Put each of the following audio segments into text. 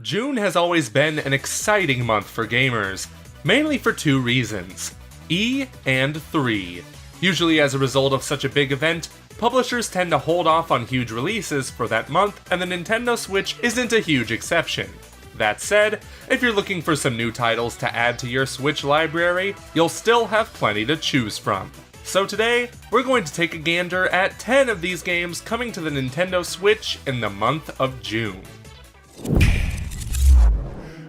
June has always been an exciting month for gamers, mainly for two reasons: E and 3. Usually as a result of such a big event, publishers tend to hold off on huge releases for that month, and the Nintendo Switch isn't a huge exception. That said, if you're looking for some new titles to add to your Switch library, you'll still have plenty to choose from. So today, we're going to take a gander at 10 of these games coming to the Nintendo Switch in the month of June.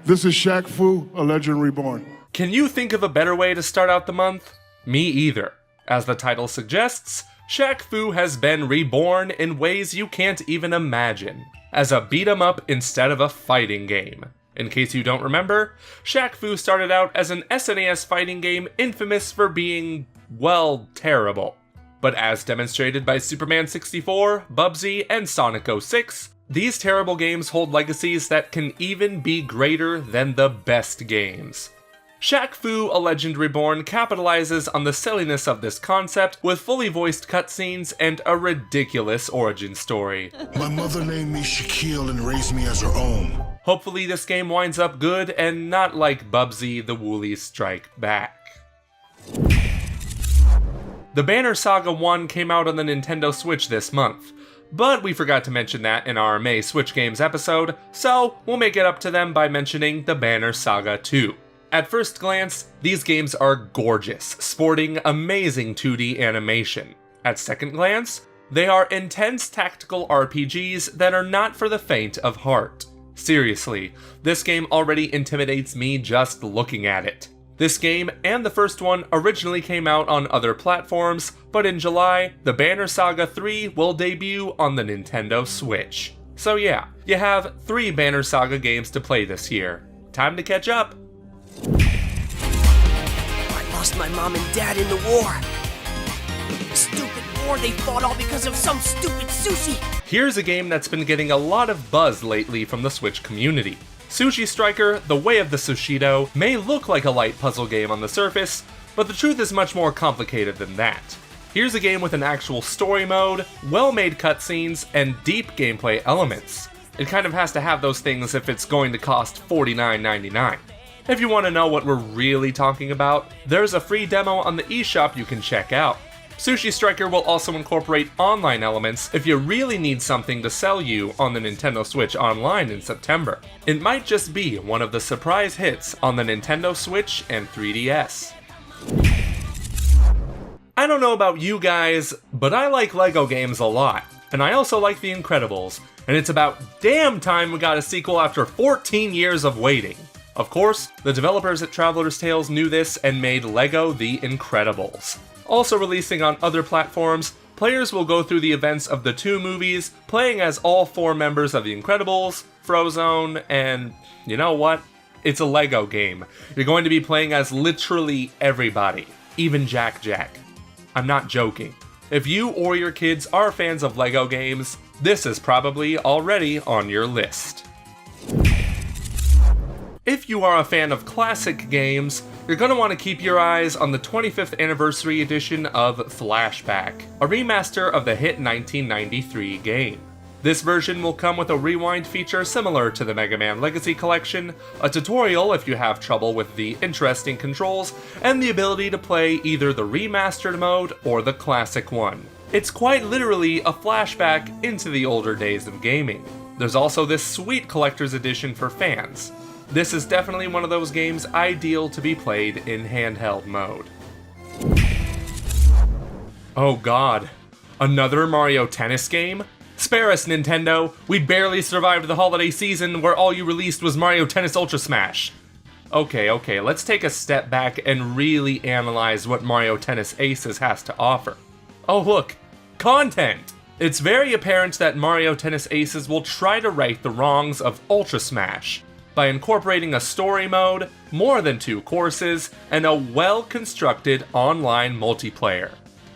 This is Shaq Fu, a legend reborn. Can you think of a better way to start out the month? Me either. As the title suggests, Shaq Fu has been reborn in ways you can't even imagine, as a beat-em-up instead of a fighting game. In case you don't remember, Shaq Fu started out as an SNES fighting game infamous for being, well, terrible. But as demonstrated by Superman 64, Bubsy, and Sonic 06, these terrible games hold legacies that can even be greater than the best games. Shaq Fu: A Legend Reborn capitalizes on the silliness of this concept with fully voiced cutscenes and a ridiculous origin story. My mother named me Shaquille and raised me as her own. Hopefully this game winds up good and not like Bubsy the Woolies Strike Back. The Banner Saga 1 came out on the Nintendo Switch this month, but we forgot to mention that in our May Switch Games episode, so we'll make it up to them by mentioning the Banner Saga 2. At first glance, these games are gorgeous, sporting amazing 2D animation. At second glance, they are intense tactical RPGs that are not for the faint of heart. Seriously, this game already intimidates me just looking at it. This game and the first one originally came out on other platforms, but in July, the Banner Saga 3 will debut on the Nintendo Switch. So yeah, you have 3 Banner Saga games to play this year. Time to catch up! I lost my mom and dad in the war. Stupid war, they fought all because of some stupid sushi. Here's a game that's been getting a lot of buzz lately from the Switch community. Sushi Striker: The Way of the Sushido may look like a light puzzle game on the surface, but the truth is much more complicated than that. Here's a game with an actual story mode, well-made cutscenes, and deep gameplay elements. It kind of has to have those things if it's going to cost $49.99. If you want to know what we're really talking about, there's a free demo on the eShop you can check out. Sushi Striker will also incorporate online elements if you really need something to sell you on the Nintendo Switch Online in September. It might just be one of the surprise hits on the Nintendo Switch and 3DS. I don't know about you guys, but I like LEGO games a lot, and I also like The Incredibles, and it's about damn time we got a sequel after 14 years of waiting. Of course, the developers at Traveler's Tales knew this and made LEGO The Incredibles. Also releasing on other platforms, players will go through the events of the 2 movies, playing as all 4 members of The Incredibles, Frozone, and you know what? It's a LEGO game. You're going to be playing as literally everybody, even Jack Jack. I'm not joking. If you or your kids are fans of LEGO games, this is probably already on your list. If you are a fan of classic games, you're going to want to keep your eyes on the 25th anniversary edition of Flashback, a remaster of the hit 1993 game. This version will come with a rewind feature similar to the Mega Man Legacy Collection, a tutorial if you have trouble with the interesting controls, and the ability to play either the remastered mode or the classic one. It's quite literally a flashback into the older days of gaming. There's also this sweet collector's edition for fans. This is definitely one of those games ideal to be played in handheld mode. Oh god, another Mario Tennis game? Spare us, Nintendo, we barely survived the holiday season where all you released was Mario Tennis Ultra Smash. Okay, let's take a step back and really analyze what Mario Tennis Aces has to offer. Oh look, content! It's very apparent that Mario Tennis Aces will try to right the wrongs of Ultra Smash by incorporating a story mode, more than 2 courses, and a well-constructed online multiplayer.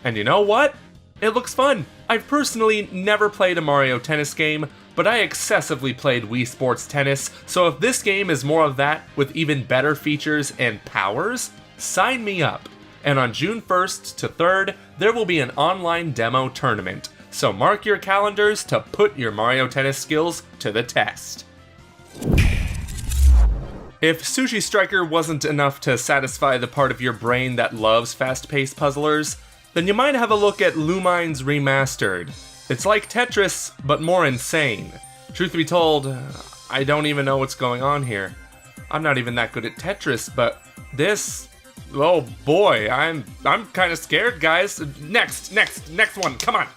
And you know what? It looks fun. I've personally never played a Mario Tennis game, but I excessively played Wii Sports Tennis, so if this game is more of that with even better features and powers, sign me up. And on June 1st to 3rd, there will be an online demo tournament, so mark your calendars to put your Mario Tennis skills to the test. If Sushi Striker wasn't enough to satisfy the part of your brain that loves fast-paced puzzlers, then you might have a look at Lumine's Remastered. It's like Tetris, but more insane. Truth be told, I don't even know what's going on here. I'm not even that good at Tetris, but this... oh boy, I'm kind of scared, guys. Next one, come on!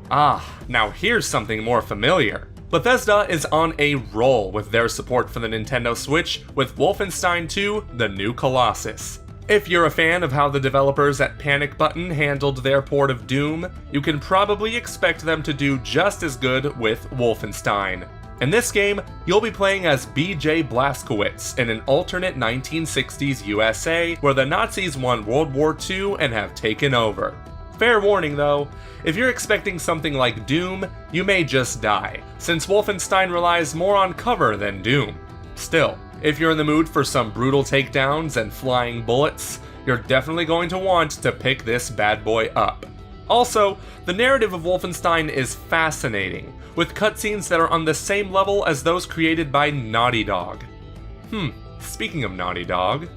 Ah, now here's something more familiar. Bethesda is on a roll with their support for the Nintendo Switch with Wolfenstein 2: The New Colossus. If you're a fan of how the developers at Panic Button handled their port of Doom, you can probably expect them to do just as good with Wolfenstein. In this game, you'll be playing as B.J. Blazkowicz in an alternate 1960s USA where the Nazis won World War II and have taken over. Fair warning though, if you're expecting something like Doom, you may just die, since Wolfenstein relies more on cover than Doom. Still, if you're in the mood for some brutal takedowns and flying bullets, you're definitely going to want to pick this bad boy up. Also, the narrative of Wolfenstein is fascinating, with cutscenes that are on the same level as those created by Naughty Dog. Speaking of Naughty Dog...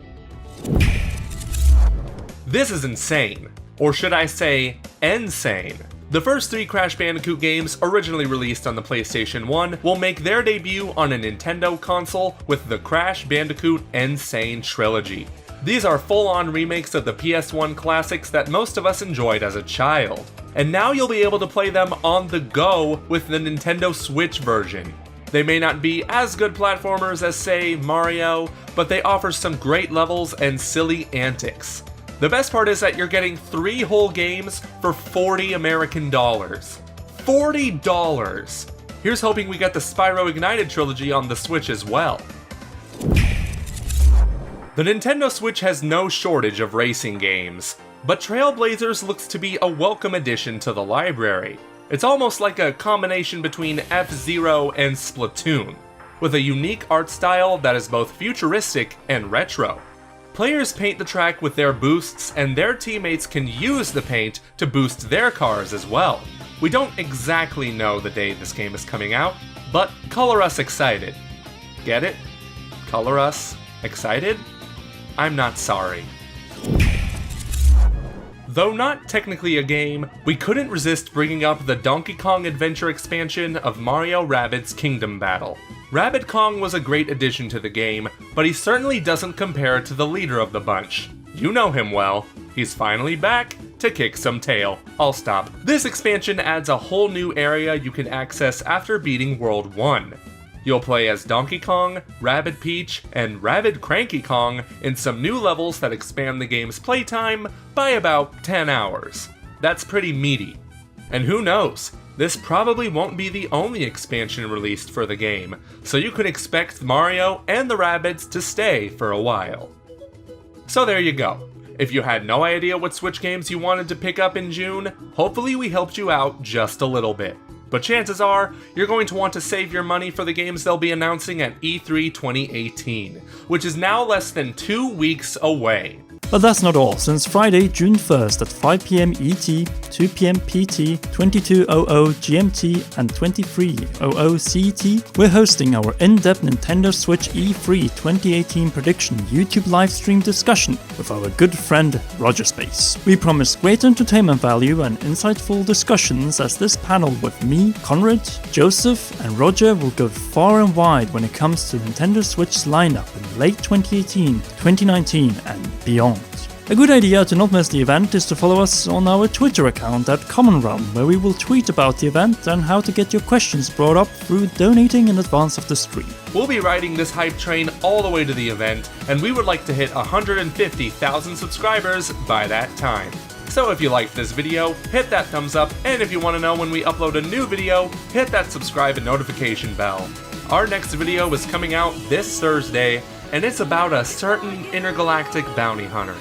this is insane. Or should I say, insane. The first 3 Crash Bandicoot games, originally released on the PlayStation 1, will make their debut on a Nintendo console with the Crash Bandicoot Insane Trilogy. These are full-on remakes of the PS1 classics that most of us enjoyed as a child. And now you'll be able to play them on the go with the Nintendo Switch version. They may not be as good platformers as, say, Mario, but they offer some great levels and silly antics. The best part is that you're getting 3 whole games for $40 American. $40! Here's hoping we get the Spyro Ignited trilogy on the Switch as well. The Nintendo Switch has no shortage of racing games, but Trailblazers looks to be a welcome addition to the library. It's almost like a combination between F-Zero and Splatoon, with a unique art style that is both futuristic and retro. Players paint the track with their boosts, and their teammates can use the paint to boost their cars as well. We don't exactly know the day this game is coming out, but color us excited. Get it? Color us excited? I'm not sorry. Though not technically a game, we couldn't resist bringing up the Donkey Kong Adventure expansion of Mario Rabbids Kingdom Battle. Rabbid Kong was a great addition to the game, but he certainly doesn't compare to the leader of the bunch. You know him well. He's finally back to kick some tail. I'll stop. This expansion adds a whole new area you can access after beating World 1. You'll play as Donkey Kong, Rabbid Peach, and Rabbid Cranky Kong in some new levels that expand the game's playtime by about 10 hours. That's pretty meaty. And who knows? This probably won't be the only expansion released for the game, so you can expect Mario and the Rabbids to stay for a while. So there you go. If you had no idea what Switch games you wanted to pick up in June, hopefully we helped you out just a little bit. But chances are, you're going to want to save your money for the games they'll be announcing at E3 2018, which is now less than 2 weeks away. But that's not all, since Friday, June 1st at 5 PM ET, 2 PM PT, 22:00 GMT and 23:00 CET, we're hosting our in-depth Nintendo Switch E3 2018 prediction YouTube livestream discussion with our good friend Rogersbase. We promise great entertainment value and insightful discussions, as this panel with me, Conrad, Joseph and Roger will go far and wide when it comes to Nintendo Switch's lineup in late 2018, 2019 and beyond. A good idea to not miss the event is to follow us on our Twitter account at Common Realm, where we will tweet about the event and how to get your questions brought up through donating in advance of the stream. We'll be riding this hype train all the way to the event, and we would like to hit 150,000 subscribers by that time. So if you liked this video, hit that thumbs up, and if you want to know when we upload a new video, hit that subscribe and notification bell. Our next video is coming out this Thursday, and it's about a certain intergalactic bounty hunter.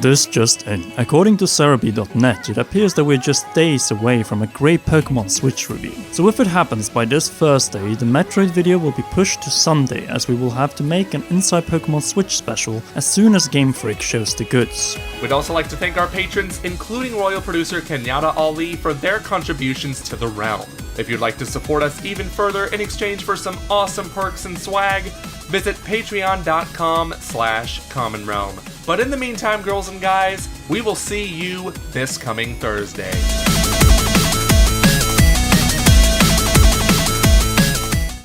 This just in. According to Cerebi.net, it appears that we're just days away from a great Pokemon Switch reveal. So if it happens by this Thursday, the Metroid video will be pushed to Sunday, as we will have to make an Inside Pokemon Switch special as soon as Game Freak shows the goods. We'd also like to thank our patrons, including royal producer Kenyatta Ali, for their contributions to the realm. If you'd like to support us even further in exchange for some awesome perks and swag, visit patreon.com/commonrealm. But in the meantime, girls and guys, we will see you this coming Thursday.